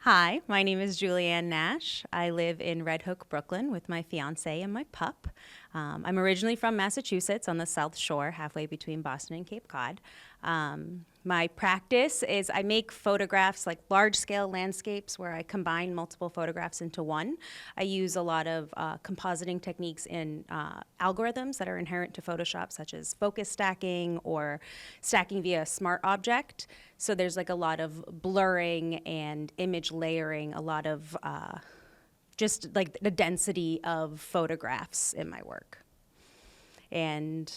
Hi, my name is Julianne Nash. I live in Red Hook, Brooklyn with my fiance and my pup. I'm originally from Massachusetts on the South Shore, halfway between Boston and Cape Cod. My practice is I make photographs, like large scale landscapes where I combine multiple photographs into one. I use a lot of compositing techniques in algorithms that are inherent to Photoshop, such as focus stacking or stacking via smart object. So there's like a lot of blurring and image layering, a lot of just like the density of photographs in my work. And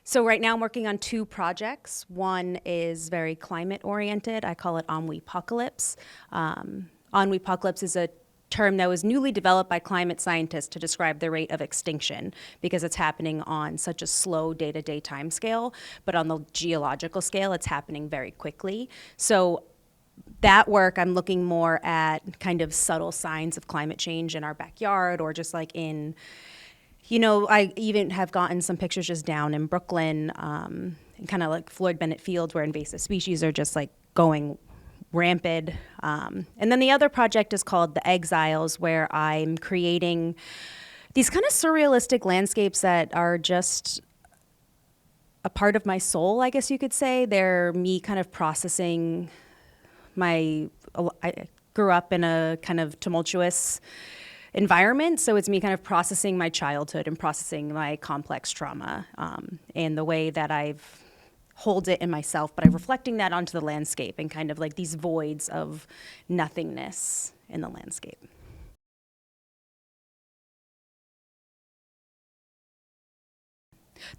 so right now I'm working on two projects. One is very climate oriented. I call it Ennui-pocalypse. Ennui-pocalypse is a term that was newly developed by climate scientists to describe the rate of extinction because it's happening on such a slow day-to-day time scale, but on the geological scale, it's happening very quickly. So that work, I'm looking more at kind of subtle signs of climate change in our backyard or just like in, I even have gotten some pictures just down in Brooklyn, kind of like Floyd Bennett Fields where invasive species are just like going rampant. And then the other project is called The Exiles, where I'm creating these kind of surrealistic landscapes that are just a part of my soul, I guess you could say. They're me kind of processing I grew up in a kind of tumultuous environment, so it's me kind of processing my childhood and processing my complex trauma, and the way that I've hold it in myself, but I'm reflecting that onto the landscape and kind of like these voids of nothingness in the landscape.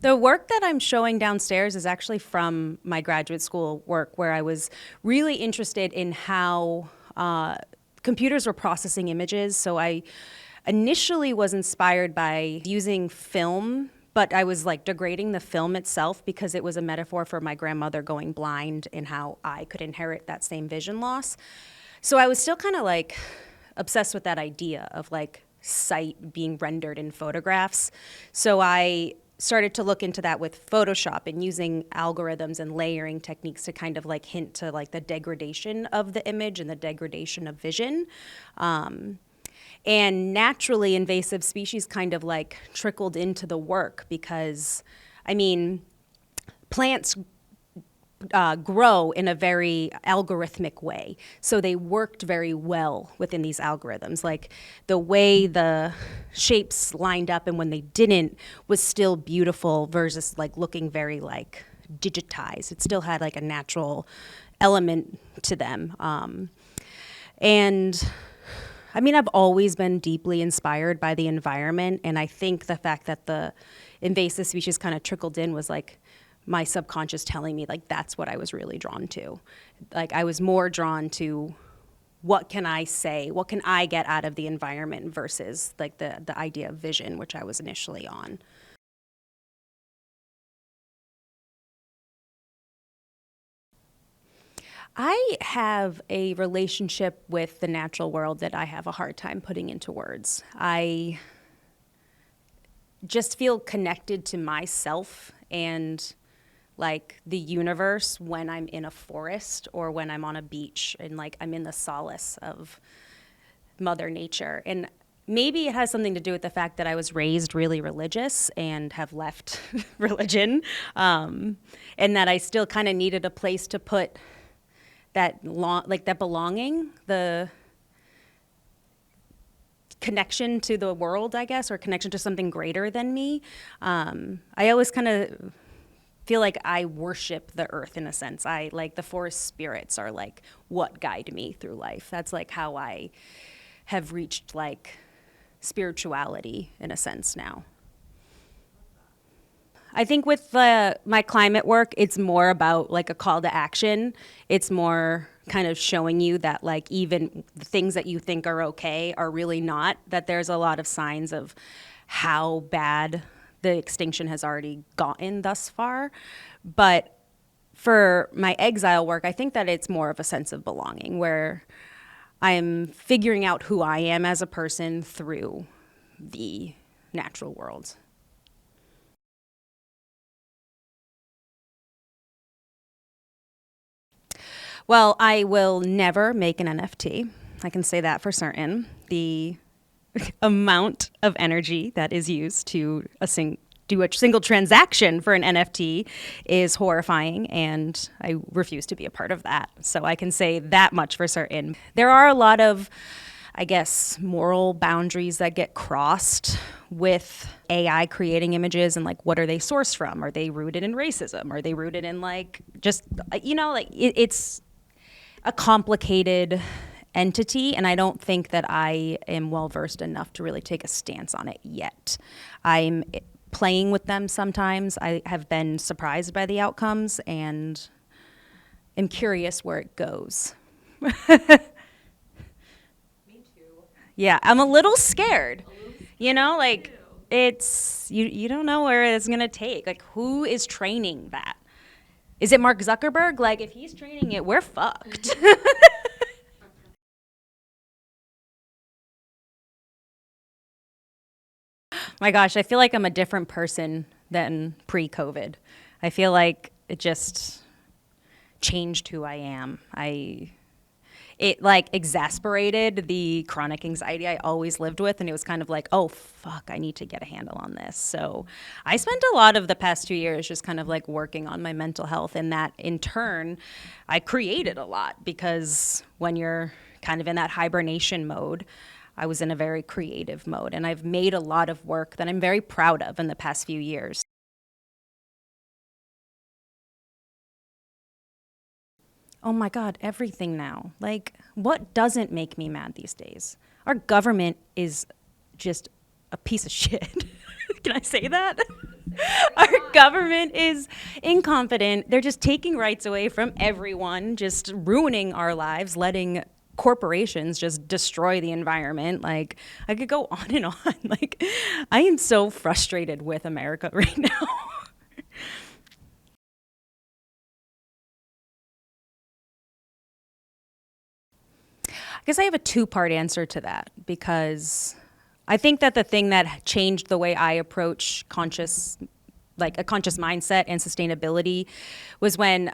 The work that I'm showing downstairs is actually from my graduate school work, where I was really interested in how computers were processing images. So I initially was inspired by using film, but I was like degrading the film itself because it was a metaphor for my grandmother going blind and how I could inherit that same vision loss. So I was still kind of like obsessed with that idea of like sight being rendered in photographs. So I started to look into that with Photoshop and using algorithms and layering techniques to kind of like hint to like the degradation of the image and the degradation of vision. And naturally, invasive species kind of like trickled into the work because, I mean, plants grow in a very algorithmic way. So they worked very well within these algorithms. Like the way the shapes lined up and when they didn't was still beautiful versus like looking very like digitized. It still had like a natural element to them. And I mean, I've always been deeply inspired by the environment. And I think the fact that the invasive species kind of trickled in was like my subconscious telling me like that's what I was really drawn to. Like I was more drawn to what can I say, what can I get out of the environment versus like the idea of vision, which I was initially on. I have a relationship with the natural world that I have a hard time putting into words. I just feel connected to myself and like the universe when I'm in a forest or when I'm on a beach and like I'm in the solace of Mother Nature. And maybe it has something to do with the fact that I was raised really religious and have left religion, and that I still kind of needed a place to put like that belonging, the connection to the world, I guess, or connection to something greater than me. I always kind of feel like I worship the earth in a sense. I like the forest spirits are like what guide me through life. That's like how I have reached like spirituality in a sense now. I think with my climate work, it's more about like a call to action. It's more kind of showing you that like even the things that you think are okay are really not, that there's a lot of signs of how bad the extinction has already gotten thus far. But for my exile work, I think that it's more of a sense of belonging where I'm figuring out who I am as a person through the natural world. Well, I will never make an NFT. I can say that for certain. The amount of energy that is used to do a single transaction for an NFT is horrifying, and I refuse to be a part of that. So I can say that much for certain. There are a lot of, I guess, moral boundaries that get crossed with AI creating images, and like, what are they sourced from? Are they rooted in racism? Are they rooted in like just, it's a complicated entity, and I don't think that I am well versed enough to really take a stance on it yet. I'm playing with them sometimes. I have been surprised by the outcomes and am curious where it goes. Me too. Yeah, I'm a little scared. Like Too. it's you don't know where it's gonna take. Like, who is training that? Is it Mark Zuckerberg? Like, if he's training it, we're fucked. My gosh, I feel like I'm a different person than pre-COVID. I feel like it just changed who I am. It like exasperated the chronic anxiety I always lived with, and it was kind of like, oh fuck, I need to get a handle on this. So I spent a lot of the past 2 years just kind of like working on my mental health, and that in turn I created a lot, because when you're kind of in that hibernation mode, I was in a very creative mode, and I've made a lot of work that I'm very proud of in the past few years. Oh my God, everything now. Like, what doesn't make me mad these days? Our government is just a piece of shit. Can I say that? Our government is incompetent. They're just taking rights away from everyone, just ruining our lives, letting corporations just destroy the environment. Like, I could go on and on. Like, I am so frustrated with America right now. I guess I have a two-part answer to that, because I think that the thing that changed the way I approach like a conscious mindset and sustainability, was when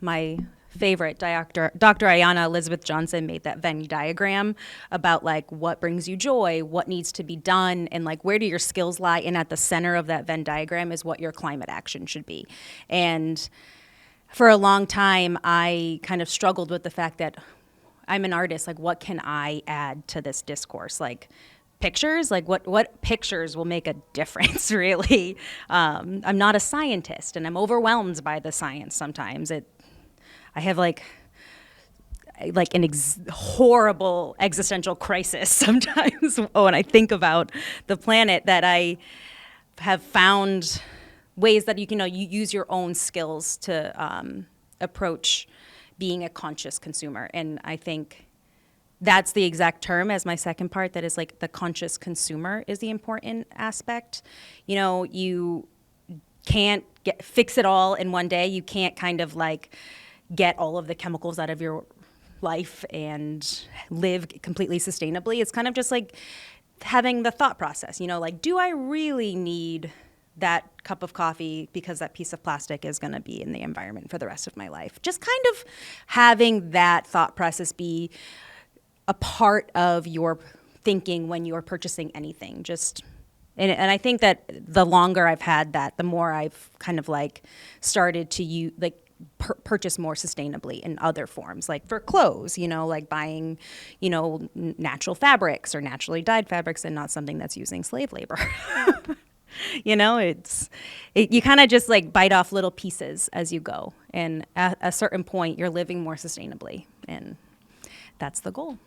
my favorite Dr. Ayana Elizabeth Johnson made that Venn diagram about like what brings you joy, what needs to be done, and like where do your skills lie. And at the center of that Venn diagram is what your climate action should be. And for a long time, I kind of struggled with the fact that I'm an artist. Like, what can I add to this discourse? Like, pictures? Like, what pictures will make a difference, really? I'm not a scientist, and I'm overwhelmed by the science sometimes. I have an horrible existential crisis sometimes when I think about the planet, that I have found ways that you use your own skills to approach being a conscious consumer. And I think that's the exact term as my second part, that is like the conscious consumer is the important aspect. You can't fix it all in one day. You can't kind of like get all of the chemicals out of your life and live completely sustainably. It's kind of just like having the thought process, like, do I really need that cup of coffee because that piece of plastic is going to be in the environment for the rest of my life? Just kind of having that thought process be a part of your thinking when you're purchasing anything. And I think that the longer I've had that, the more I've kind of like started to purchase more sustainably in other forms, like for clothes, like buying, natural fabrics or naturally dyed fabrics, and not something that's using slave labor. You kind of just like bite off little pieces as you go. And at a certain point, you're living more sustainably. And that's the goal.